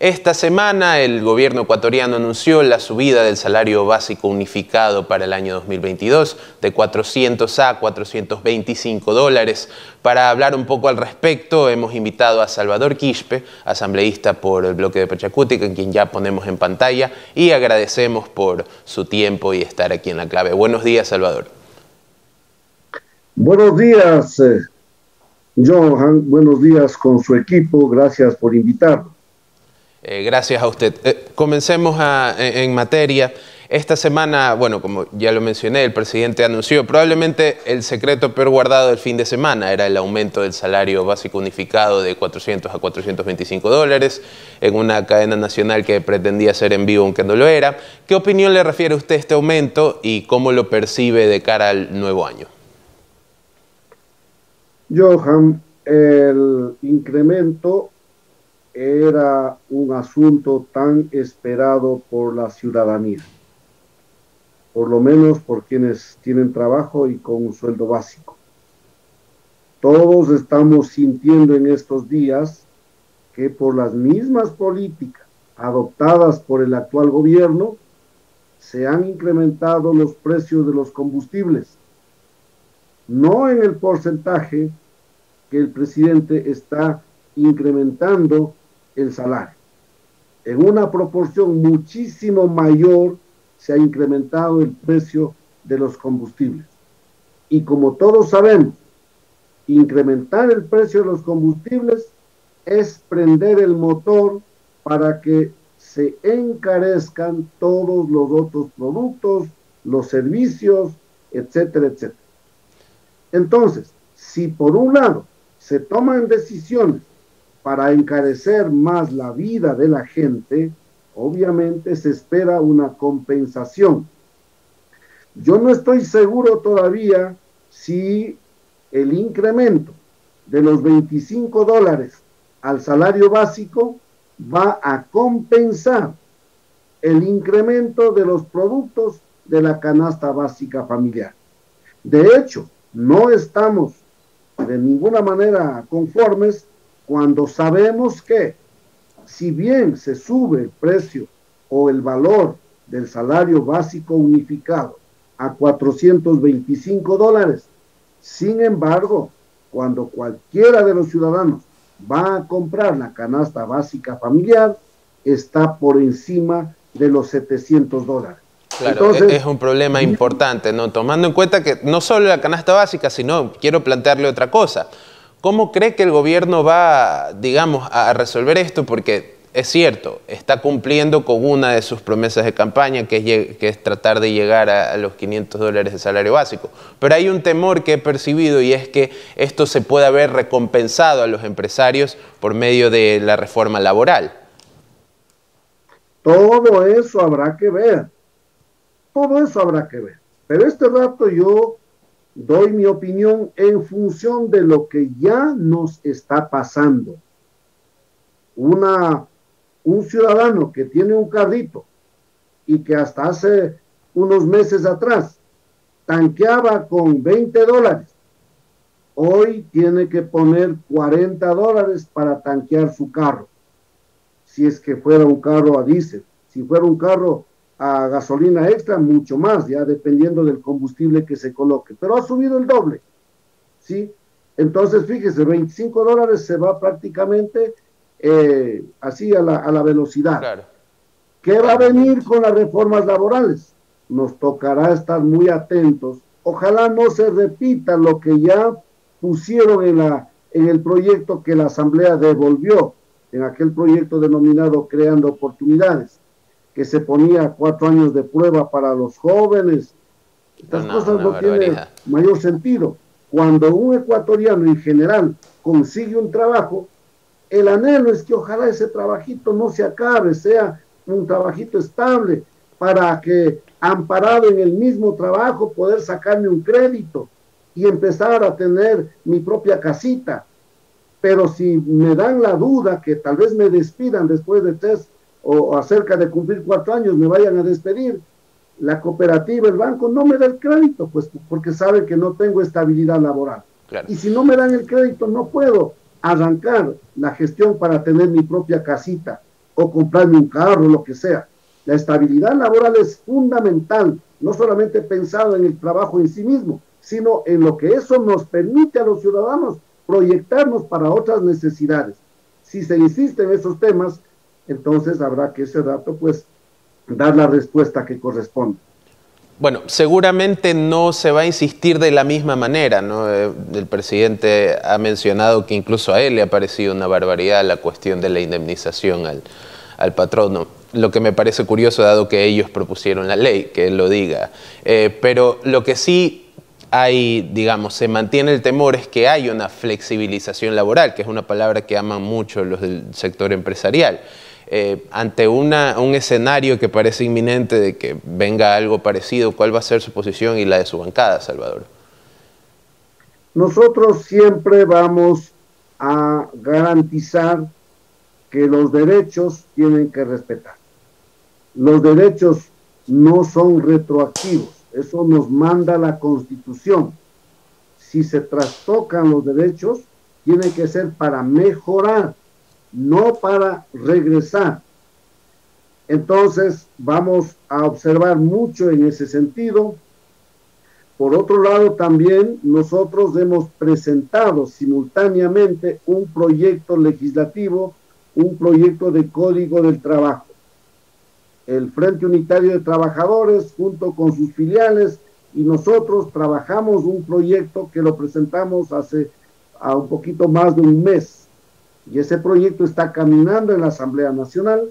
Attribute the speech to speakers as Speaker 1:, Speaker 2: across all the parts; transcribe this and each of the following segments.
Speaker 1: Esta semana el gobierno ecuatoriano anunció la subida del salario básico unificado para el año 2022 de 400 a 425 dólares. Para hablar un poco al respecto, hemos invitado a Salvador Quispe, asambleísta por el bloque de Pachacutic, en quien ya ponemos en pantalla, y agradecemos por su tiempo y estar aquí en La Clave. Buenos días, Salvador.
Speaker 2: Buenos días, Johan. Buenos días con su equipo. Gracias por invitarnos.
Speaker 1: Gracias a usted. Comencemos en materia. Esta semana, bueno, como ya lo mencioné, el presidente anunció probablemente el secreto peor guardado del fin de semana, era el aumento del salario básico unificado de 400 a 425 dólares en una cadena nacional que pretendía ser en vivo aunque no lo era. ¿Qué opinión le refiere usted a este aumento y cómo lo percibe de cara al nuevo año?
Speaker 2: Johan, el incremento era un asunto tan esperado por la ciudadanía, por lo menos por quienes tienen trabajo y con un sueldo básico. Todos estamos sintiendo en estos días que por las mismas políticas adoptadas por el actual gobierno se han incrementado los precios de los combustibles, no en el porcentaje que el presidente está incrementando el salario. En una proporción muchísimo mayor se ha incrementado el precio de los combustibles. Y como todos sabemos, incrementar el precio de los combustibles es prender el motor para que se encarezcan todos los otros productos, los servicios, etcétera, etcétera. Entonces, si por un lado se toman decisiones para encarecer más la vida de la gente, obviamente se espera una compensación. Yo no estoy seguro todavía si el incremento de los 25 dólares al salario básico va a compensar el incremento de los productos de la canasta básica familiar. De hecho, no estamos de ninguna manera conformes cuando sabemos que si bien se sube el precio o el valor del salario básico unificado a 425 dólares, sin embargo, cuando cualquiera de los ciudadanos va a comprar la canasta básica familiar, está por encima de los 700 dólares.
Speaker 1: Claro, entonces, es un problema importante, ¿no? Tomando en cuenta que no solo la canasta básica, sino quiero plantearle otra cosa. ¿Cómo cree que el gobierno va, digamos, a resolver esto? Porque es cierto, está cumpliendo con una de sus promesas de campaña, que es tratar de llegar a los 500 dólares de salario básico. Pero hay un temor que he percibido y es que esto se pueda ver recompensado a los empresarios por medio de la reforma laboral.
Speaker 2: Todo eso habrá que ver. Todo eso habrá que ver. Pero este rato yo doy mi opinión en función de lo que ya nos está pasando. Un ciudadano que tiene un carrito y que hasta hace unos meses atrás tanqueaba con 20 dólares, hoy tiene que poner 40 dólares para tanquear su carro. Si es que fuera un carro a diésel, si fuera un carro a gasolina extra, mucho más, ya dependiendo del combustible que se coloque, pero ha subido el doble, ¿sí? Entonces, fíjese, 25 dólares se va prácticamente así a la velocidad.
Speaker 1: Claro.
Speaker 2: ¿Qué va a venir con las reformas laborales? Nos tocará estar muy atentos. Ojalá no se repita lo que ya pusieron en el proyecto que la Asamblea devolvió, en aquel proyecto denominado Creando Oportunidades, que se ponía 4 años de prueba para los jóvenes. Estas cosas no tienen mayor sentido. Cuando un ecuatoriano en general consigue un trabajo, el anhelo es que ojalá ese trabajito no se acabe, sea un trabajito estable, para que, amparado en el mismo trabajo, poder sacarme un crédito y empezar a tener mi propia casita. Pero si me dan la duda que tal vez me despidan después de 3 o acerca de cumplir 4 años, me vayan a despedir, la cooperativa, el banco no me da el crédito, pues porque sabe que no tengo estabilidad laboral. Claro. Y si no me dan el crédito, no puedo arrancar la gestión para tener mi propia casita. o comprarme un carro, lo que sea. La estabilidad laboral es fundamental, no solamente pensado en el trabajo en sí mismo, sino en lo que eso nos permite a los ciudadanos proyectarnos para otras necesidades. Si se insiste en esos temas, entonces habrá que ese rato pues dar la respuesta que corresponde.
Speaker 1: Bueno, seguramente no se va a insistir de la misma manera, ¿no? El presidente ha mencionado que incluso a él le ha parecido una barbaridad la cuestión de la indemnización al patrono, lo que me parece curioso dado que ellos propusieron la ley, que él lo diga. Pero lo que sí hay, digamos, se mantiene el temor es que hay una flexibilización laboral, que es una palabra que aman mucho los del sector empresarial. Ante un escenario que parece inminente de que venga algo parecido, ¿cuál va a ser su posición y la de su bancada, Salvador?
Speaker 2: Nosotros siempre vamos a garantizar que los derechos tienen que respetar. Los derechos no son retroactivos, eso nos manda la Constitución. Si se trastocan los derechos, tiene que ser para mejorar, no para regresar. Entonces, vamos a observar mucho en ese sentido. Por otro lado, también nosotros hemos presentado simultáneamente un proyecto legislativo, un proyecto de Código del Trabajo. El Frente Unitario de Trabajadores, junto con sus filiales, y nosotros trabajamos un proyecto que lo presentamos hace un poquito más de un mes. Y ese proyecto está caminando en la Asamblea Nacional,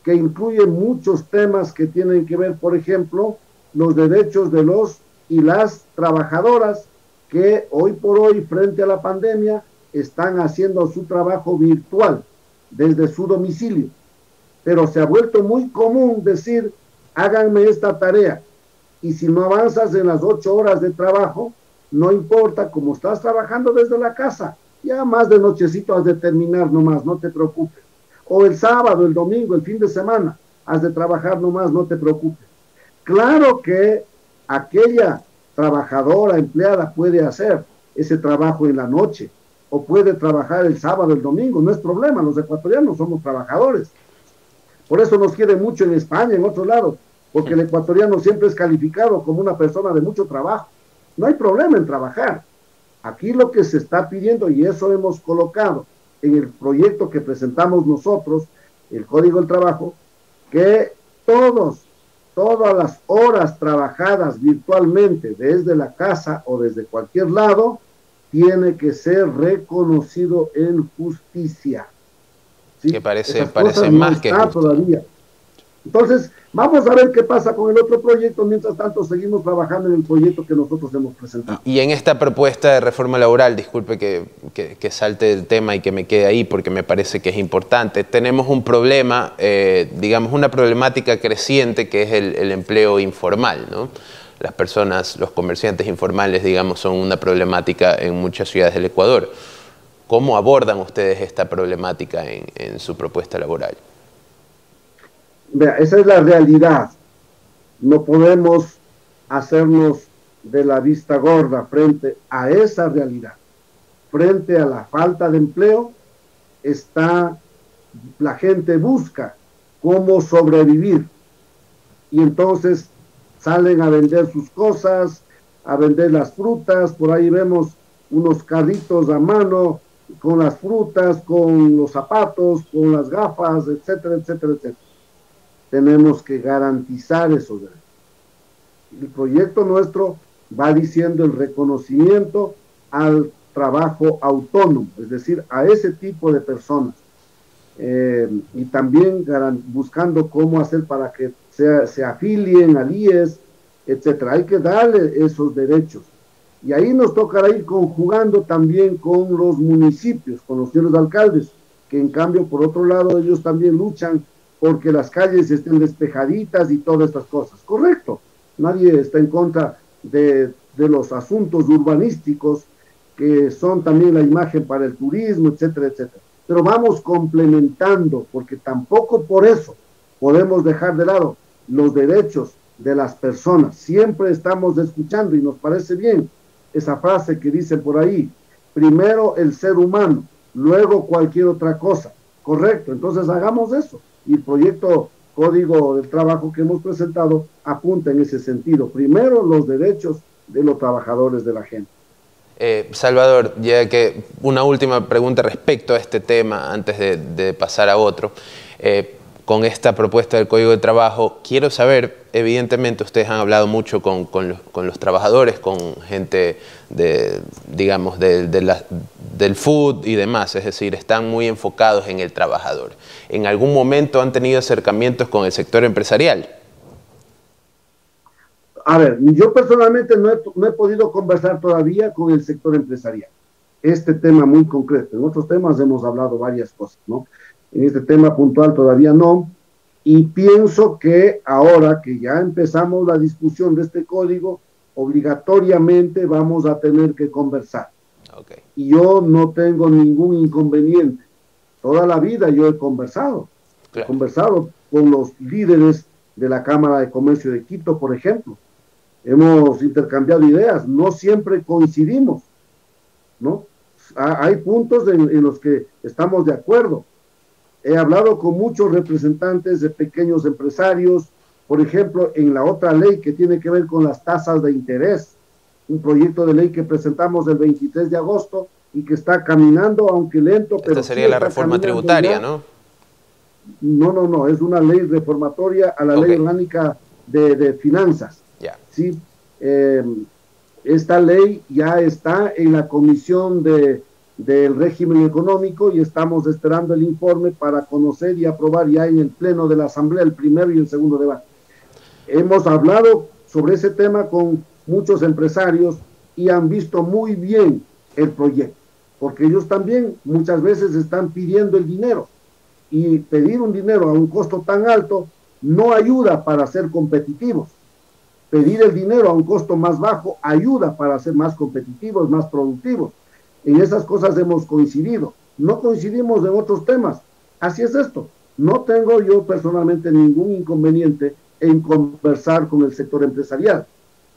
Speaker 2: que incluye muchos temas que tienen que ver, por ejemplo, los derechos de los y las trabajadoras que hoy por hoy, frente a la pandemia, están haciendo su trabajo virtual desde su domicilio. Pero se ha vuelto muy común decir, háganme esta tarea, y si no avanzas en las 8 horas de trabajo, no importa, como estás trabajando desde la casa, ya más de nochecito has de terminar nomás, no te preocupes. O el sábado, el domingo, el fin de semana, has de trabajar nomás, no te preocupes. Claro que aquella trabajadora, empleada, puede hacer ese trabajo en la noche, o puede trabajar el sábado, el domingo, no es problema, los ecuatorianos somos trabajadores. Por eso nos quieren mucho en España, en otros lados, porque el ecuatoriano siempre es calificado como una persona de mucho trabajo. No hay problema en trabajar. Aquí lo que se está pidiendo, y eso hemos colocado en el proyecto que presentamos nosotros, el Código del Trabajo, que todas las horas trabajadas virtualmente desde la casa o desde cualquier lado, tiene que ser reconocido en justicia. ¿Sí?
Speaker 1: Que parece más que justo.
Speaker 2: Todavía. Entonces, vamos a ver qué pasa con el otro proyecto. Mientras tanto, seguimos trabajando en el proyecto que nosotros hemos presentado.
Speaker 1: Y en esta propuesta de reforma laboral, disculpe que salte del tema y que me quede ahí porque me parece que es importante, tenemos un problema, digamos, una problemática creciente que es el empleo informal, ¿no? Las personas, los comerciantes informales, digamos, son una problemática en muchas ciudades del Ecuador. ¿Cómo abordan ustedes esta problemática en su propuesta laboral?
Speaker 2: Vea, esa es la realidad. No podemos hacernos de la vista gorda frente a esa realidad. Frente a la falta de empleo, la gente busca cómo sobrevivir. Y entonces salen a vender sus cosas, a vender las frutas. Por ahí vemos unos carritos a mano con las frutas, con los zapatos, con las gafas, etcétera, etcétera, etcétera. Tenemos que garantizar esos derechos. El proyecto nuestro va diciendo el reconocimiento al trabajo autónomo, es decir, a ese tipo de personas. Y también buscando cómo hacer para que se afilien al IES, etcétera. Hay que darle esos derechos. Y ahí nos tocará ir conjugando también con los municipios, con los señores alcaldes, que en cambio, por otro lado, ellos también luchan porque las calles estén despejaditas y todas estas cosas. Correcto, nadie está en contra de los asuntos urbanísticos, que son también la imagen para el turismo, etcétera, etcétera. Pero vamos complementando, porque tampoco por eso podemos dejar de lado los derechos de las personas. Siempre estamos escuchando, y nos parece bien, esa frase que dicen por ahí, primero el ser humano, luego cualquier otra cosa. Correcto, entonces hagamos eso. Y el proyecto Código del Trabajo que hemos presentado apunta en ese sentido. Primero, los derechos de los trabajadores de la gente.
Speaker 1: Salvador, ya que una última pregunta respecto a este tema antes de pasar a otro. Con esta propuesta del Código de Trabajo, quiero saber, evidentemente ustedes han hablado mucho con los trabajadores, con gente digamos, del food y demás, es decir, están muy enfocados en el trabajador. ¿En algún momento han tenido acercamientos con el sector empresarial?
Speaker 2: A ver, yo personalmente no he podido conversar todavía con el sector empresarial. Este tema muy concreto. En otros temas hemos hablado varias cosas, ¿no? En este tema puntual todavía no. Y pienso que ahora que ya empezamos la discusión de este código, obligatoriamente vamos a tener que conversar. Okay. Y yo no tengo ningún inconveniente. Toda la vida yo he conversado. Claro. He conversado con los líderes de la Cámara de Comercio de Quito, por ejemplo. Hemos intercambiado ideas, no siempre coincidimos, ¿no? Hay puntos en los que estamos de acuerdo. He hablado con muchos representantes de pequeños empresarios, por ejemplo, en la otra ley que tiene que ver con las tasas de interés, un proyecto de ley que presentamos el 23 de agosto y que está caminando, aunque lento, pero
Speaker 1: esta sería la reforma tributaria, ¿no?
Speaker 2: No, es una ley reformatoria a la ley orgánica de finanzas. ¿Sí? Esta ley ya está en la Comisión del Régimen Económico y estamos esperando el informe para conocer y aprobar ya en el Pleno de la Asamblea el primero y el segundo debate. Hemos hablado sobre ese tema con muchos empresarios y han visto muy bien el proyecto, porque ellos también muchas veces están pidiendo el dinero y pedir un dinero a un costo tan alto no ayuda para ser competitivos. Pedir el dinero a un costo más bajo ayuda para ser más competitivos, más productivos. En esas cosas hemos coincidido. No coincidimos en otros temas. Así es esto. No tengo yo personalmente ningún inconveniente en conversar con el sector empresarial.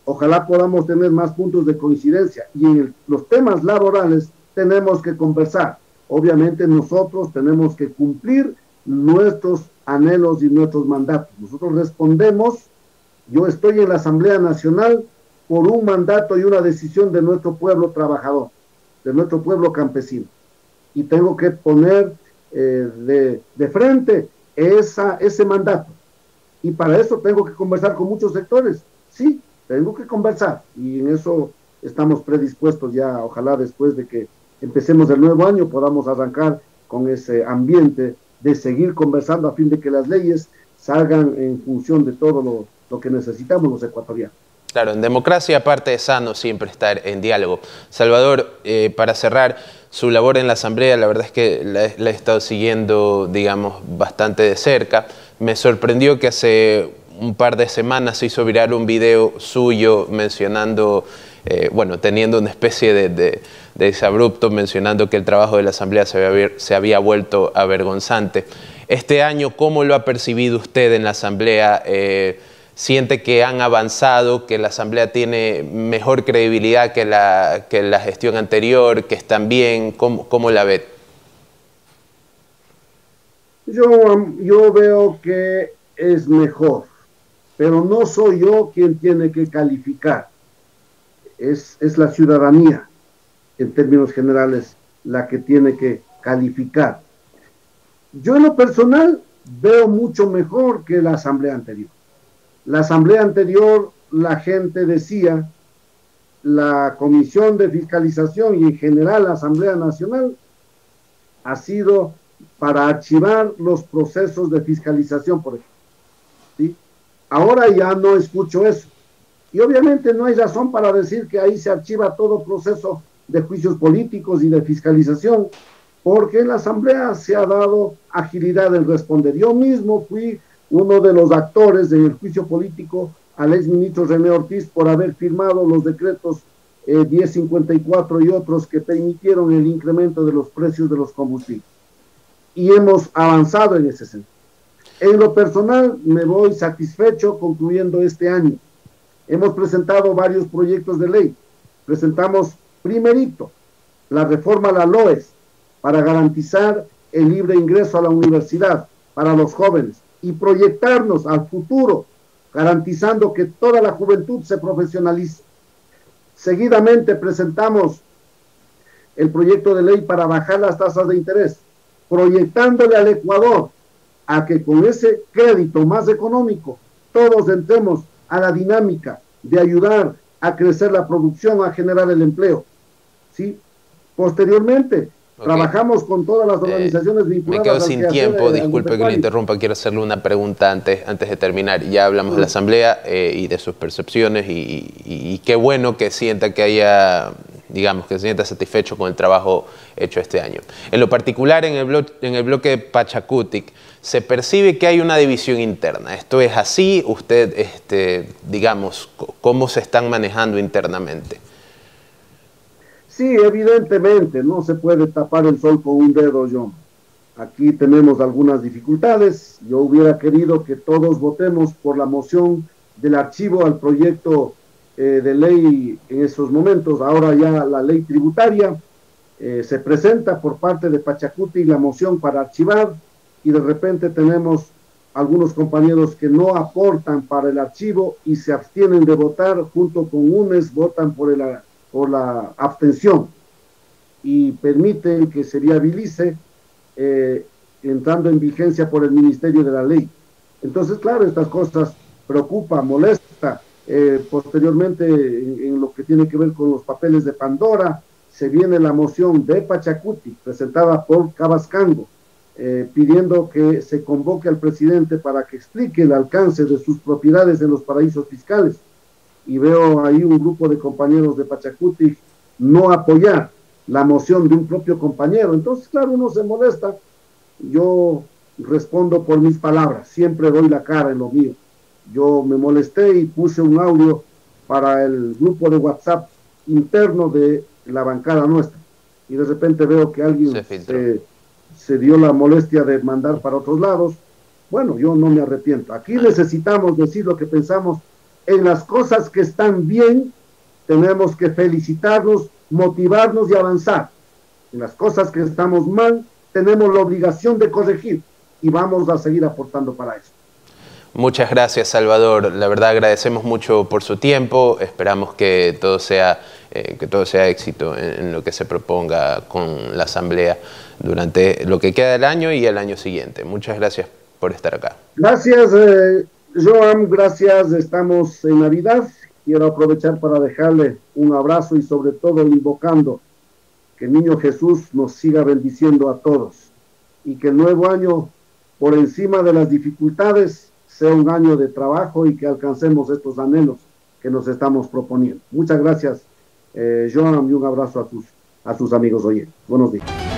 Speaker 2: Ojalá podamos tener más puntos de coincidencia. Y en los temas laborales tenemos que conversar. Obviamente nosotros tenemos que cumplir nuestros anhelos y nuestros mandatos. Nosotros respondemos. Yo estoy en la Asamblea Nacional por un mandato y una decisión de nuestro pueblo trabajador, de nuestro pueblo campesino. Y tengo que poner de frente ese mandato. Y para eso tengo que conversar con muchos sectores. Sí, tengo que conversar. Y en eso estamos predispuestos ya. Ojalá después de que empecemos el nuevo año podamos arrancar con ese ambiente de seguir conversando a fin de que las leyes salgan en función de todo lo que necesitamos los ecuatorianos.
Speaker 1: Claro, en democracia aparte es sano siempre estar en diálogo. Salvador, para cerrar, su labor en la Asamblea, la verdad es que la he estado siguiendo, digamos, bastante de cerca. Me sorprendió que hace un par de semanas se hizo viral un video suyo mencionando, bueno, teniendo una especie de exabrupto, mencionando que el trabajo de la Asamblea se había vuelto avergonzante. Este año, ¿cómo lo ha percibido usted en la Asamblea? ¿Siente que han avanzado, que la Asamblea tiene mejor credibilidad que la gestión anterior, que están bien? ¿Cómo la ve?
Speaker 2: Yo veo que es mejor, pero no soy yo quien tiene que calificar. Es la ciudadanía, en términos generales, la que tiene que calificar. Yo en lo personal veo mucho mejor que la Asamblea anterior. La Asamblea anterior, la gente decía, la Comisión de Fiscalización y en general la Asamblea Nacional ha sido para archivar los procesos de fiscalización, por ejemplo. ¿Sí? Ahora ya no escucho eso. Y obviamente no hay razón para decir que ahí se archiva todo proceso de juicios políticos y de fiscalización, porque en la Asamblea se ha dado agilidad en responder. Yo mismo fui uno de los actores en el juicio político al exministro René Ortiz por haber firmado los decretos 1054 y otros que permitieron el incremento de los precios de los combustibles. Y hemos avanzado en ese sentido. En lo personal me voy satisfecho concluyendo este año. Hemos presentado varios proyectos de ley. Presentamos primerito la reforma a la LOES para garantizar el libre ingreso a la universidad para los jóvenes y proyectarnos al futuro, garantizando que toda la juventud se profesionalice. Seguidamente presentamos el proyecto de ley para bajar las tasas de interés, proyectándole al Ecuador a que con ese crédito más económico todos entremos a la dinámica de ayudar a crecer la producción, a generar el empleo. ¿Sí? Posteriormente, trabajamos con todas las organizaciones vinculadas.
Speaker 1: Me quedo sin tiempo, disculpe que lo interrumpa, quiero hacerle una pregunta antes de terminar. Ya hablamos de la Asamblea y de sus percepciones y qué bueno que sienta que haya, digamos, que se sienta satisfecho con el trabajo hecho este año. En lo particular, en el bloque de Pachacutic, se percibe que hay una división interna. ¿Esto es así? Usted, digamos, ¿cómo se están manejando internamente?
Speaker 2: Sí, evidentemente, no se puede tapar el sol con un dedo, John. Aquí tenemos algunas dificultades. Yo hubiera querido que todos votemos por la moción del archivo al proyecto de ley en esos momentos. Ahora ya la ley tributaria se presenta por parte de Pachacuti la moción para archivar y de repente tenemos algunos compañeros que no aportan para el archivo y se abstienen de votar, junto con UNES votan por la abstención y permiten que se viabilice entrando en vigencia por el Ministerio de la Ley. Entonces, claro, estas cosas preocupa, molesta. Posteriormente, en lo que tiene que ver con los papeles de Pandora, se viene la moción de Pachacuti, presentada por Cabascango, pidiendo que se convoque al presidente para que explique el alcance de sus propiedades en los paraísos fiscales. Y veo ahí un grupo de compañeros de Pachacuti no apoyar la moción de un propio compañero. Entonces, claro, uno se molesta. Yo respondo por mis palabras, siempre doy la cara en lo mío. Yo me molesté y puse un audio para el grupo de WhatsApp interno de la bancada nuestra. Y de repente veo que alguien se dio la molestia de mandar para otros lados. Bueno, yo no me arrepiento. Aquí necesitamos decir lo que pensamos. En las cosas que están bien, tenemos que felicitarnos, motivarnos y avanzar. En las cosas que estamos mal, tenemos la obligación de corregir y vamos a seguir aportando para eso.
Speaker 1: Muchas gracias, Salvador. La verdad agradecemos mucho por su tiempo. Esperamos que todo sea éxito en lo que se proponga con la Asamblea durante lo que queda del año y el año siguiente. Muchas gracias por estar acá.
Speaker 2: Gracias, Joan, gracias. Estamos en Navidad. Quiero aprovechar para dejarle un abrazo y sobre todo invocando que el Niño Jesús nos siga bendiciendo a todos y que el nuevo año, por encima de las dificultades, sea un año de trabajo y que alcancemos estos anhelos que nos estamos proponiendo. Muchas gracias, Joan, y un abrazo a sus amigos oyentes. Buenos días.